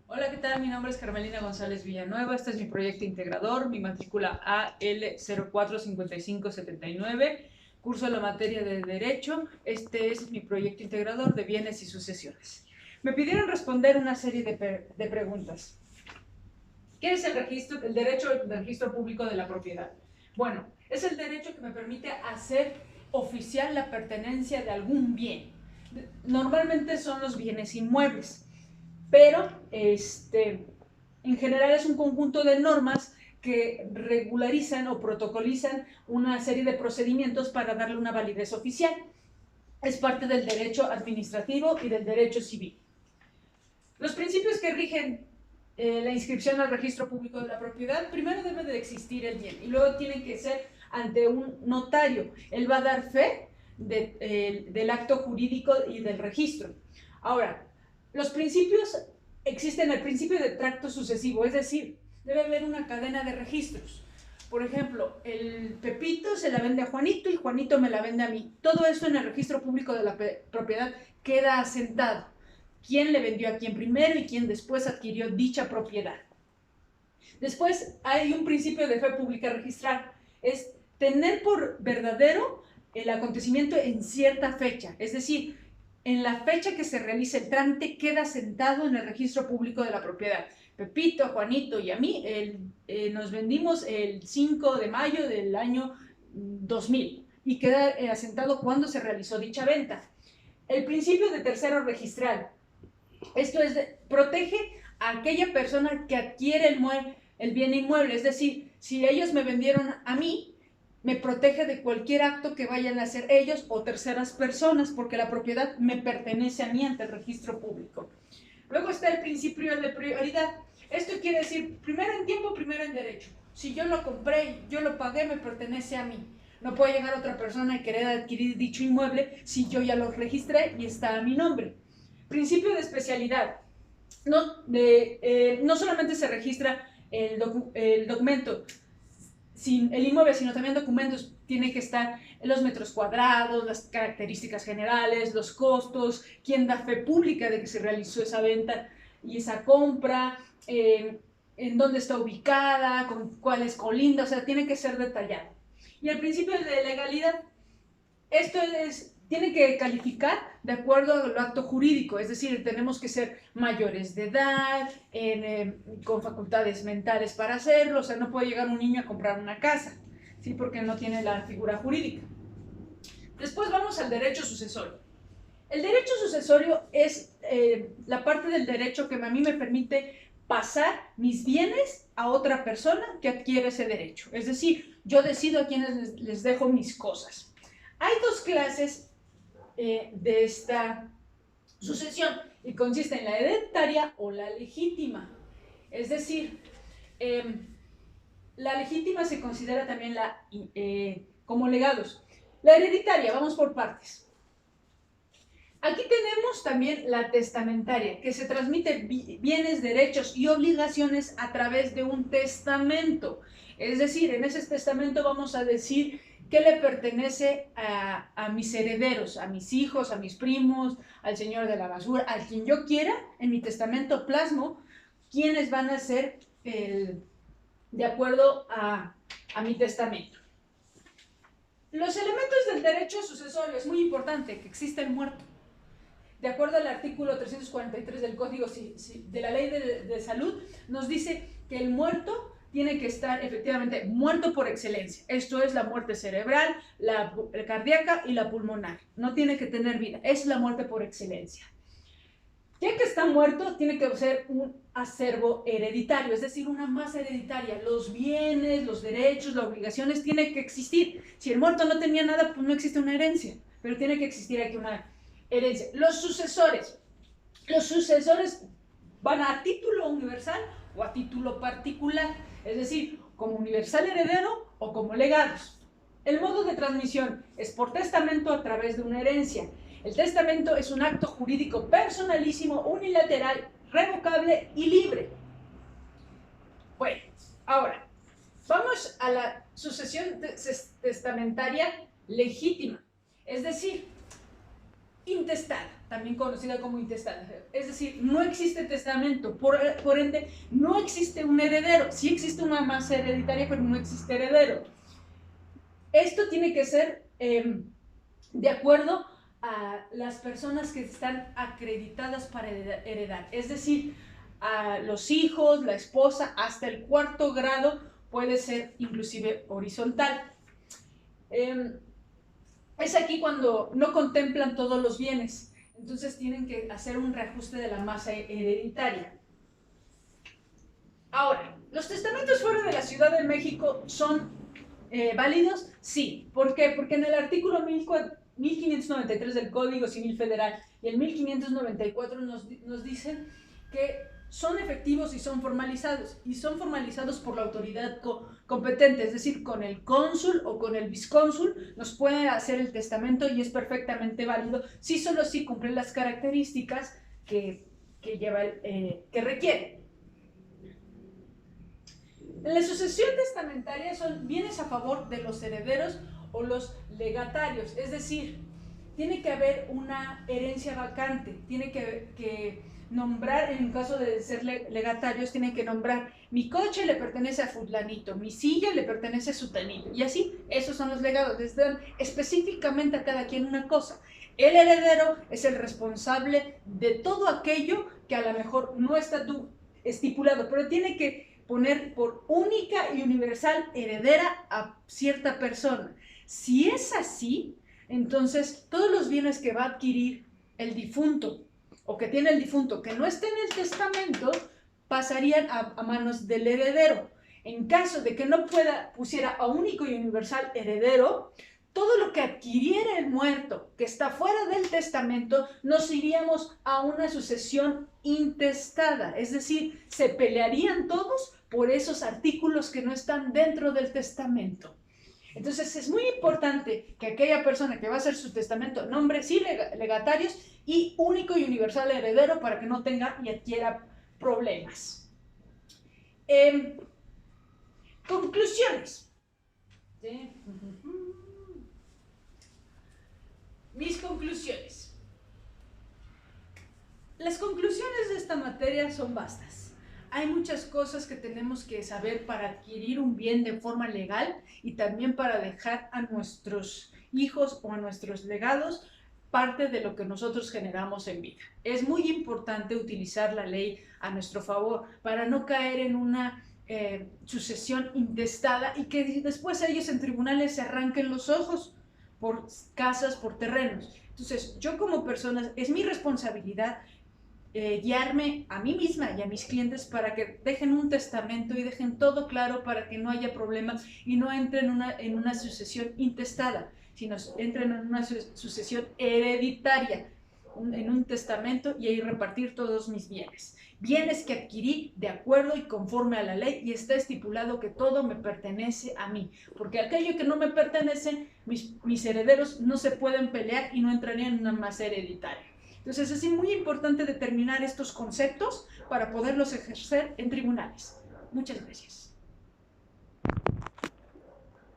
Hola, ¿qué tal? Mi nombre es Carmelina González Villanueva. Este es mi proyecto integrador, mi matrícula AL045579. Curso la materia de Derecho. Este es mi proyecto integrador de bienes y sucesiones. Me pidieron responder una serie de preguntas. ¿Qué es el registro, el derecho al registro público de la propiedad? Bueno, es el derecho que me permite hacer oficial la pertenencia de algún bien. Normalmente son los bienes inmuebles, pero en general es un conjunto de normas que regularizan o protocolizan una serie de procedimientos para darle una validez oficial. Es parte del derecho administrativo y del derecho civil. Los principios que rigen la inscripción al registro público de la propiedad: primero debe de existir el bien y luego tiene que ser ante un notario. Él va a dar fe del acto jurídico y del registro. Ahora, los principios, existen el principio de tracto sucesivo, es decir, debe haber una cadena de registros. Por ejemplo, el Pepito se la vende a Juanito y Juanito me la vende a mí. Todo esto en el registro público de la propiedad queda asentado. Quién le vendió a quién primero y quién después adquirió dicha propiedad. Después hay un principio de fe pública registral. Es tener por verdadero el acontecimiento en cierta fecha. Es decir, en la fecha que se realiza el trámite queda sentado en el registro público de la propiedad. Pepito, Juanito y a mí nos vendimos el 5 de mayo del año 2000 y queda asentado cuando se realizó dicha venta. El principio de tercero registral. Esto protege a aquella persona que adquiere el bien inmueble. Es decir, si ellos me vendieron a mí, me protege de cualquier acto que vayan a hacer ellos o terceras personas, porque la propiedad me pertenece a mí ante el registro público. Luego está el principio de prioridad. Esto quiere decir, primero en tiempo, primero en derecho. Si yo lo compré, yo lo pagué, me pertenece a mí. No puede llegar otra persona y querer adquirir dicho inmueble si yo ya lo registré y está a mi nombre. Principio de especialidad. No solamente se registra el documento, sin el inmueble, sino también documentos. Tiene que estar los metros cuadrados, las características generales, los costos, quién da fe pública de que se realizó esa venta y esa compra, en dónde está ubicada, con cuáles colinda, o sea, tiene que ser detallado. Y el principio de legalidad. Esto tiene que calificar de acuerdo al acto jurídico, es decir, tenemos que ser mayores de edad, con facultades mentales para hacerlo. O sea, no puede llegar un niño a comprar una casa, ¿sí? Porque no tiene la figura jurídica. Después vamos al derecho sucesorio. El derecho sucesorio es la parte del derecho que a mí me permite pasar mis bienes a otra persona que adquiere ese derecho. Es decir, yo decido a quienes les dejo mis cosas. Hay dos clases de esta sucesión y consiste en la hereditaria o la legítima. Es decir, la legítima se considera también como legados. La hereditaria, vamos por partes. Aquí tenemos también la testamentaria, que se transmite bienes, derechos y obligaciones a través de un testamento. Es decir, en ese testamento vamos a decir qué le pertenece a mis herederos, a mis hijos, a mis primos, al señor de la basura, a quien yo quiera. En mi testamento plasmo quiénes van a ser de acuerdo a mi testamento. Los elementos del derecho sucesorio, es muy importante que exista el muerto. De acuerdo al artículo 343 del Código de la Ley de Salud, nos dice que el muerto tiene que estar efectivamente muerto por excelencia. Esto es la muerte cerebral, la cardíaca y la pulmonar. No tiene que tener vida, es la muerte por excelencia. Ya que está muerto, tiene que ser un acervo hereditario, es decir, una masa hereditaria. Los bienes, los derechos, las obligaciones tienen que existir. Si el muerto no tenía nada, pues no existe una herencia, pero tiene que existir aquí una herencia. Los sucesores van a título universal o a título particular, es decir, como universal heredero o como legados. El modo de transmisión es por testamento a través de una herencia. El testamento es un acto jurídico personalísimo, unilateral, revocable y libre. Bueno, ahora vamos a la sucesión testamentaria legítima. Es decir, intestada, también conocida como intestada. Es decir, no existe testamento, por ende, no existe un heredero. Sí existe una masa hereditaria, pero no existe heredero. Esto tiene que ser de acuerdo a las personas que están acreditadas para heredar. Es decir, a los hijos, la esposa, hasta el 4º grado puede ser inclusive horizontal. Es aquí cuando no contemplan todos los bienes, entonces tienen que hacer un reajuste de la masa hereditaria. Ahora, ¿los testamentos fuera de la Ciudad de México son válidos? Sí. ¿Por qué? Porque en el artículo 1593 del Código Civil Federal y el 1594 nos dicen que son efectivos y son formalizados por la autoridad competente, es decir, con el cónsul o con el viscónsul nos puede hacer el testamento y es perfectamente válido, si solo si cumple las características que requiere. En la sucesión testamentaria son bienes a favor de los herederos o los legatarios, es decir, tiene que haber una herencia vacante, tiene que nombrar, en caso de ser legatarios, tienen que nombrar: mi coche le pertenece a fulanito, mi silla le pertenece a sutanito, y así, esos son los legados, les dan específicamente a cada quien una cosa. El heredero es el responsable de todo aquello que a lo mejor no está estipulado, pero tiene que poner por única y universal heredera a cierta persona. Si es así, entonces todos los bienes que va a adquirir el difunto o que tiene el difunto que no esté en el testamento pasarían a manos del heredero. En caso de que no pusiera a único y universal heredero, todo lo que adquiriera el muerto que está fuera del testamento, nos iríamos a una sucesión intestada, es decir, se pelearían todos por esos artículos que no están dentro del testamento. Entonces es muy importante que aquella persona que va a hacer su testamento nombre sí legatarios y único y universal heredero para que no tenga y adquiera problemas. Conclusiones. ¿Sí? Mis conclusiones. Las conclusiones de esta materia son vastas. Hay muchas cosas que tenemos que saber para adquirir un bien de forma legal y también para dejar a nuestros hijos o a nuestros legados parte de lo que nosotros generamos en vida. Es muy importante utilizar la ley a nuestro favor para no caer en una sucesión intestada y que después ellos en tribunales se arranquen los ojos por casas, por terrenos. Entonces, yo como persona, es mi responsabilidad guiarme a mí misma y a mis clientes para que dejen un testamento y dejen todo claro para que no haya problemas y no entren en una sucesión intestada, sino entren en una sucesión hereditaria, en un testamento y ahí repartir todos mis bienes. Bienes que adquirí de acuerdo y conforme a la ley y está estipulado que todo me pertenece a mí, porque aquello que no me pertenece, mis herederos no se pueden pelear y no entrarían en una masa hereditaria. Entonces es muy importante determinar estos conceptos para poderlos ejercer en tribunales. Muchas gracias.